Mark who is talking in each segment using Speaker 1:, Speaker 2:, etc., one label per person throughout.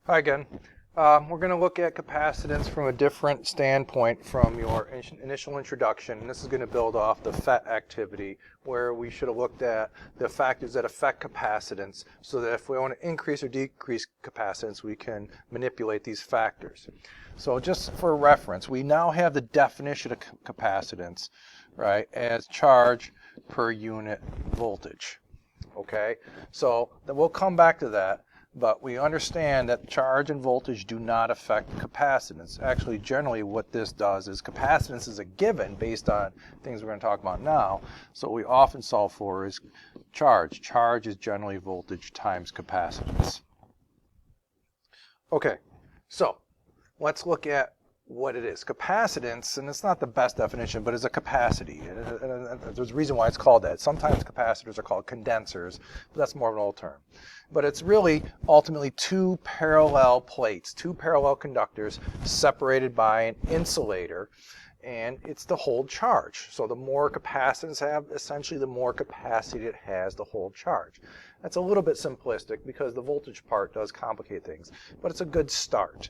Speaker 1: Hi again. We're going to look at capacitance from a different standpoint from your initial introduction. And this is going to build off the FET activity, where we should have looked at the factors that affect capacitance, so that if we want to increase or decrease capacitance, we can manipulate these factors. So just for reference, we now have the definition of capacitance, right, as charge per unit voltage. Okay, so then we'll come back to that. But we understand that charge and voltage do not affect capacitance. Actually, generally what this does is capacitance is a given based on things we're going to talk about now. So what we often solve for is charge. Charge is generally voltage times capacitance. Okay, so let's look at what it is. Capacitance, and it's not the best definition, but it's a capacity. And there's a reason why it's called that. Sometimes capacitors are called condensers, but that's more of an old term. But it's really ultimately two parallel plates, two parallel conductors separated by an insulator, and it's to hold charge. So the more capacitance have, essentially the more capacity it has to hold charge. That's a little bit simplistic because the voltage part does complicate things, but it's a good start.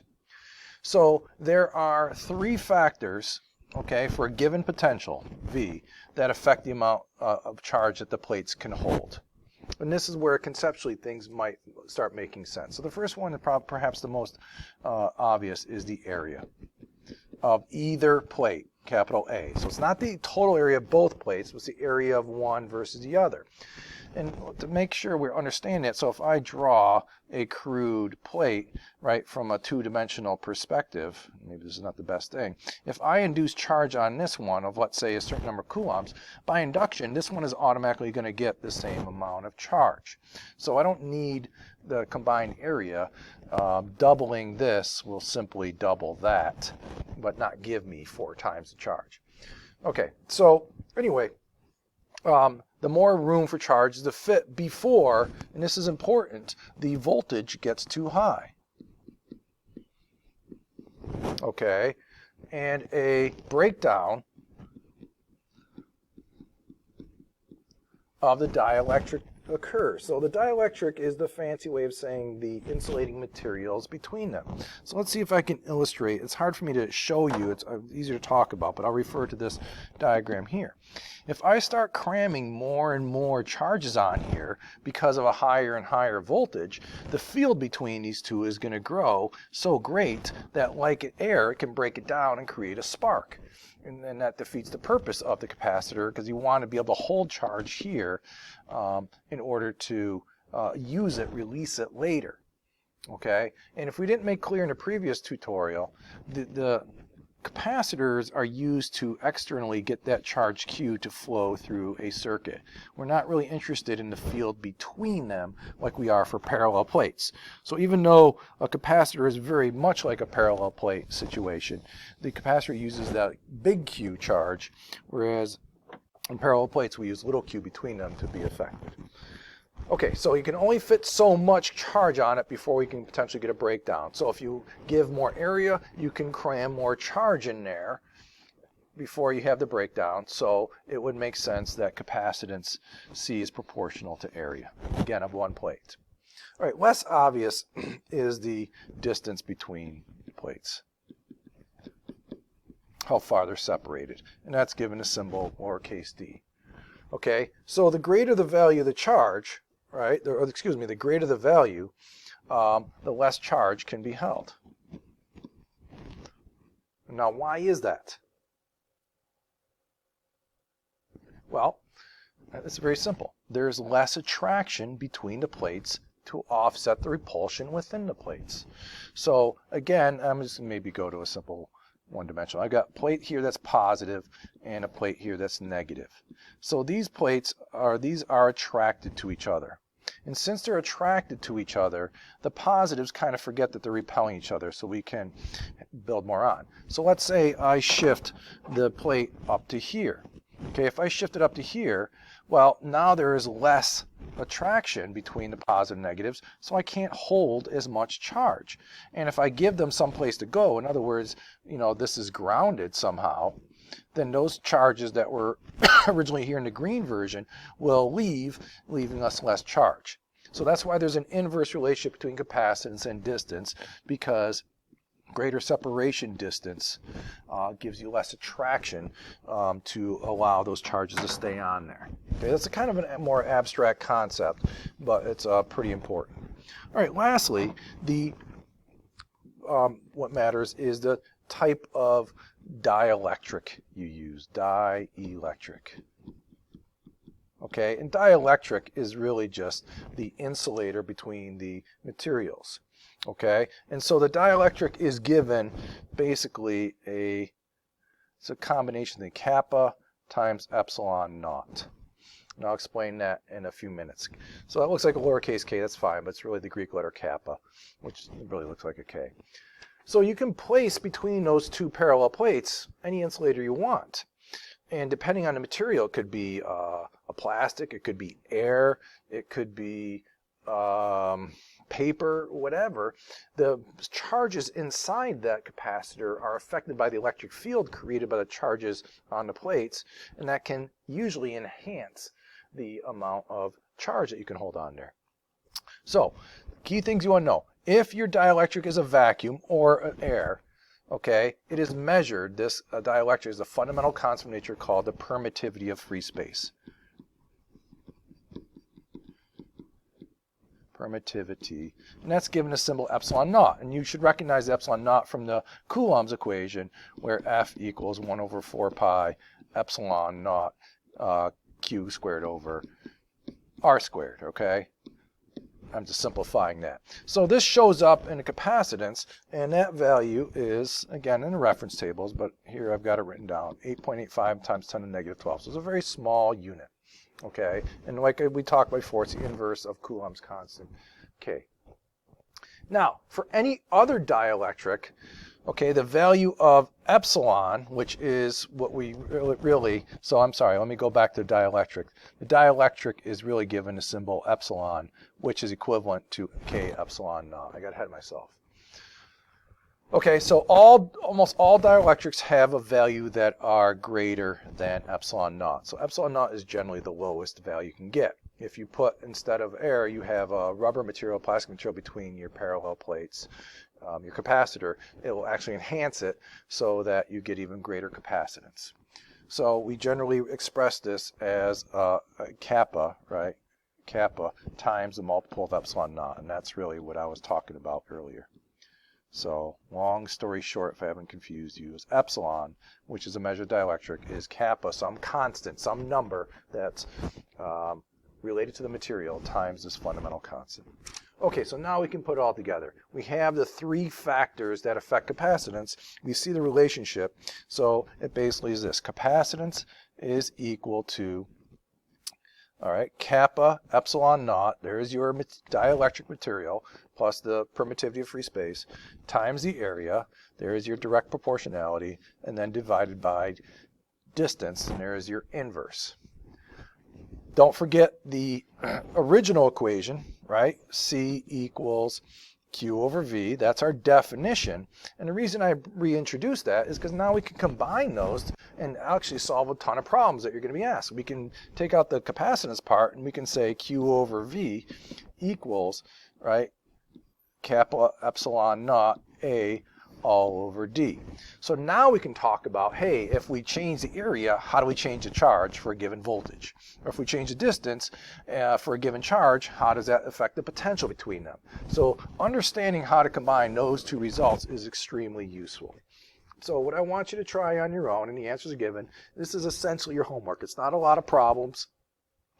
Speaker 1: So there are three factors, okay, for a given potential, V, that affect the amount of charge that the plates can hold. And this is where conceptually things might start making sense. So the first one, and perhaps the most obvious, is the area of either plate, capital A. So it's not the total area of both plates, it's the area of one versus the other. And to make sure we understand it, so if I draw a crude plate, right, from a two-dimensional perspective, maybe this is not the best thing, if I induce charge on this one of, let's say, a certain number of coulombs, by induction, this one is automatically going to get the same amount of charge. So I don't need the combined area. Doubling this will simply double that, but not give me 4 times the charge. Okay, so anyway, the more room for charge is to fit before, and this is important, the voltage gets too high. Okay, and a breakdown of the dielectric occurs. So the dielectric is the fancy way of saying the insulating materials between them. So let's see if I can illustrate. It's hard for me to show you. It's easier to talk about, but I'll refer to this diagram here. If I start cramming more and more charges on here because of a higher and higher voltage, the field between these two is going to grow so great that, like air, it can break it down and create a spark. And that defeats the purpose of the capacitor, because you want to be able to hold charge here in order to use it, release it later. Okay, and if we didn't make clear in the previous tutorial, the capacitors are used to externally get that charge Q to flow through a circuit. We're not really interested in the field between them like we are for parallel plates. So even though a capacitor is very much like a parallel plate situation, the capacitor uses that big Q charge, whereas in parallel plates we use little q between them to be effective. Okay, so you can only fit so much charge on it before we can potentially get a breakdown. So if you give more area, you can cram more charge in there before you have the breakdown. So it would make sense that capacitance C is proportional to area, again, of one plate. All right, less obvious is the distance between plates, how far they're separated, and that's given a symbol lowercase d. Okay, so the greater the value of the charge, right, the greater the value, the less charge can be held. Now, why is that? Well, it's very simple. There's less attraction between the plates to offset the repulsion within the plates. So again, I'm just maybe go to a simple one-dimensional. I've got a plate here that's positive and a plate here that's negative. So these plates are attracted to each other. And since they're attracted to each other, the positives kind of forget that they're repelling each other, so we can build more on. So let's say I shift the plate up to here. Okay, if I shift it up to here, well, now there is less attraction between the positive and negatives, so I can't hold as much charge. And if I give them some place to go, in other words, this is grounded somehow, then those charges that were originally here in the green version will leave, leaving us less charge. So that's why there's an inverse relationship between capacitance and distance, because greater separation distance gives you less attraction to allow those charges to stay on there. Okay, that's a kind of a more abstract concept, but it's pretty important. All right, lastly, what matters is the type of dielectric you use, dielectric. Okay, and dielectric is really just the insulator between the materials. Okay, and so the dielectric is given basically it's a combination of kappa times epsilon naught. And I'll explain that in a few minutes. So that looks like a lowercase k, that's fine, but it's really the Greek letter kappa, which really looks like a k. So you can place between those two parallel plates any insulator you want. And depending on the material, it could be a plastic, it could be air, it could be paper, whatever. The charges inside that capacitor are affected by the electric field created by the charges on the plates, and that can usually enhance the amount of charge that you can hold on there. So, key things you want to know. If your dielectric is a vacuum or an air, okay, it is measured. This dielectric is a fundamental constant of nature called the permittivity of free space. Permittivity, and that's given a symbol epsilon naught, and you should recognize the epsilon naught from the Coulomb's equation, where F equals 1 over 4 pi epsilon naught Q squared over R squared. Okay, I'm just simplifying that. So this shows up in the capacitance, and that value is, again, in the reference tables, but here I've got it written down, 8.85 times 10 to the negative 12. So it's a very small unit. Okay, and like we talked before, it's the inverse of Coulomb's constant, K. Now, for any other dielectric, okay, the value of epsilon, which is what we really, so I'm sorry, let me go back to dielectric. The dielectric is really given the symbol epsilon, which is equivalent to K epsilon naught. I got ahead of myself. Okay, so almost all dielectrics have a value that are greater than epsilon naught. So epsilon naught is generally the lowest value you can get. If you put, instead of air, you have a rubber material, plastic material between your parallel plates, your capacitor, it will actually enhance it so that you get even greater capacitance. So we generally express this as kappa, right? Kappa times the multiple of epsilon naught, and that's really what I was talking about earlier. So, long story short, if I haven't confused you, is epsilon, which is a measure of dielectric, is kappa, some constant, some number that's related to the material, times this fundamental constant. Okay, so now we can put it all together. We have the three factors that affect capacitance. We see the relationship. So it basically is this. Capacitance is equal to, all right, kappa epsilon naught, there's your dielectric material, plus the permittivity of free space, times the area, there is your direct proportionality, and then divided by distance, and there is your inverse. Don't forget the original equation, right? C equals Q over V, that's our definition. And the reason I reintroduced that is because now we can combine those and actually solve a ton of problems that you're going to be asked. We can take out the capacitance part and we can say Q over V equals, right, kappa epsilon naught A all over D. So now we can talk about, hey, if we change the area, how do we change the charge for a given voltage? Or if we change the distance for a given charge, how does that affect the potential between them? So understanding how to combine those two results is extremely useful. So what I want you to try on your own, and the answers are given, this is essentially your homework. It's not a lot of problems.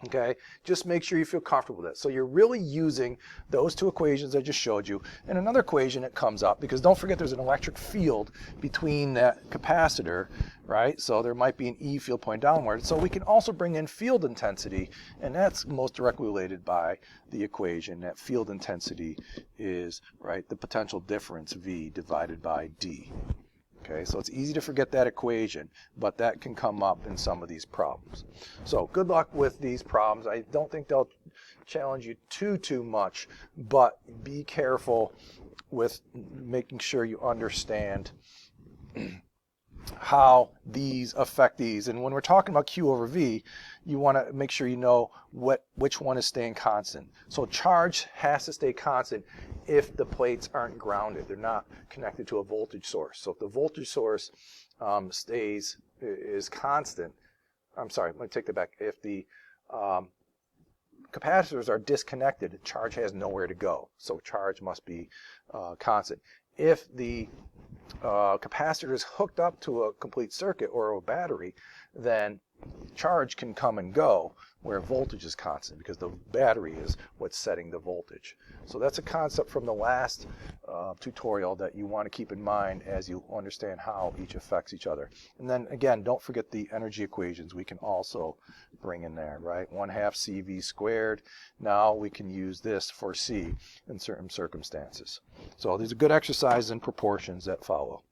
Speaker 1: Okay, just make sure you feel comfortable with it. So you're really using those two equations I just showed you, and another equation that comes up, because don't forget there's an electric field between that capacitor, right? So there might be an E field pointing downward. So we can also bring in field intensity, and that's most directly related by the equation that field intensity is, right, the potential difference V divided by D. Okay, so it's easy to forget that equation, but that can come up in some of these problems. So good luck with these problems. I don't think they'll challenge you too much, but be careful with making sure you understand how these affect these. And when we're talking about Q over V, you want to make sure you know which one is staying constant. So charge has to stay constant if the plates aren't grounded. They're not connected to a voltage source. So if the voltage source is constant, I'm sorry, let me take that back. If the capacitors are disconnected, charge has nowhere to go. So charge must be constant. If the capacitor is hooked up to a complete circuit or a battery, then charge can come and go where voltage is constant, because the battery is what's setting the voltage. So that's a concept from the last tutorial that you want to keep in mind as you understand how each affects each other. And then again, don't forget the energy equations we can also bring in there, right? 1/2 CV squared. Now we can use this for C in certain circumstances. So these are good exercises and proportions that follow.